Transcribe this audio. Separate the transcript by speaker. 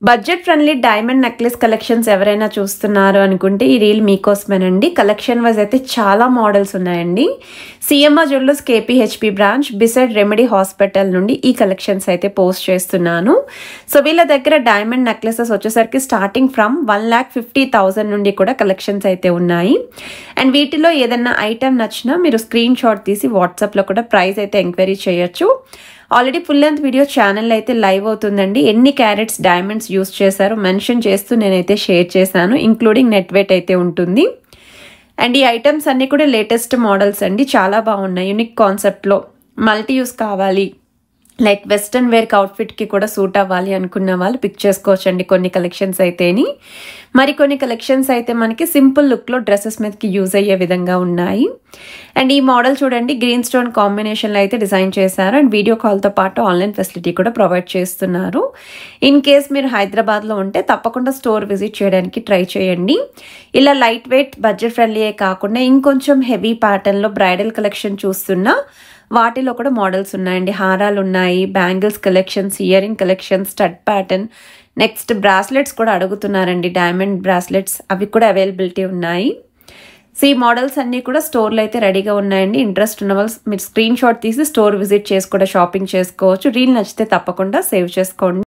Speaker 1: Budget friendly diamond necklace collections ఎవరైనా చూస్తున్నారు అనుకుంటే ఈ రీల్ మీకోసమేనండి. కలెక్షన్ వైజ్ అయితే చాలా మోడల్స్ ఉన్నాయండి. CMR jewellers KPHB branch beside remedy hospital నుండి ఈ కలెక్షన్స్ అయితే పోస్ట్ చేస్తున్నాను. సో వీళ్ళ దగ్గర డైమండ్ నెక్లెసెస్ వచ్చేసరికి స్టార్టింగ్ ఫ్రమ్ 1,50,000 నుండి కూడా కలెక్షన్స్ అయితే ఉన్నాయి. అండ్ వీటిలో ఏదైనా ఐటెం నచ్చినా మీరు స్క్రీన్ షాట్ తీసి వాట్సాప్లో కూడా ప్రైస్ అయితే ఎంక్వైరీ చేయొచ్చు. Already full length video channel అయితే లైవ్ అవుతుందండి. ఎన్ని క్యారెట్స్ డైమండ్స్ యూస్ చేశారో మెన్షన్ చేస్తూ నేనైతే షేర్ చేశాను. ఇంక్లూడింగ్ నెట్ వెయిట్ అయితే ఉంటుంది. అండ్ ఈ ఐటమ్స్ అన్నీ కూడా లేటెస్ట్ మోడల్స్ అండి. చాలా బాగున్నాయి. యూనిక్ కాన్సెప్ట్లో మల్టీ యూస్ కావాలి, లైక్ వెస్ట్రన్ వేర్కి అవుట్ఫిట్కి కూడా సూట్ అవ్వాలి అనుకున్న వాళ్ళు పిక్ చేసుకోవచ్చండి కొన్ని కలెక్షన్స్ అయితేని. మరికొన్ని కలెక్షన్స్ అయితే మనకి సింపుల్ లుక్లో డ్రెస్సెస్ మీదకి యూజ్ అయ్యే విధంగా ఉన్నాయి. అండ్ ఈ మోడల్ చూడండి, గ్రీన్ స్టోన్ కాంబినేషన్లో అయితే డిజైన్ చేశారు. అండ్ వీడియో కాల్తో పాటు ఆన్లైన్ ఫెసిలిటీ కూడా ప్రొవైడ్ చేస్తున్నారు. ఇన్ కేస్ మీరు హైదరాబాద్లో ఉంటే తప్పకుండా స్టోర్ విజిట్ చేయడానికి ట్రై చేయండి. ఇలా లైట్ వెయిట్ బడ్జెట్ ఫ్రెండ్లీయే కాకుండా ఇంకొంచెం హెవీ ప్యాటర్న్లో బ్రైడల్ కలెక్షన్ చూస్తున్నా వాటిలో కూడా మోడల్స్ ఉన్నాయండి. హారాలు ఉన్నాయి, bangles collections, ear ring collections, stud pattern, next bracelets కూడా అడుగుతున్నారండి. డైమండ్ బ్రాస్లెట్స్ అవి కూడా అవైలబిలిటీ ఉన్నాయి. సో ఈ మోడల్స్ అన్నీ కూడా స్టోర్లో అయితే రెడీగా ఉన్నాయండి. ఇంట్రెస్ట్ ఉన్న వాళ్ళు మీరు స్క్రీన్ షాట్ తీసి స్టోర్ విజిట్ చేసి కూడా షాపింగ్ చేసుకోవచ్చు. రీల్ నచ్చితే తప్పకుండా సేవ్ చేసుకోండి.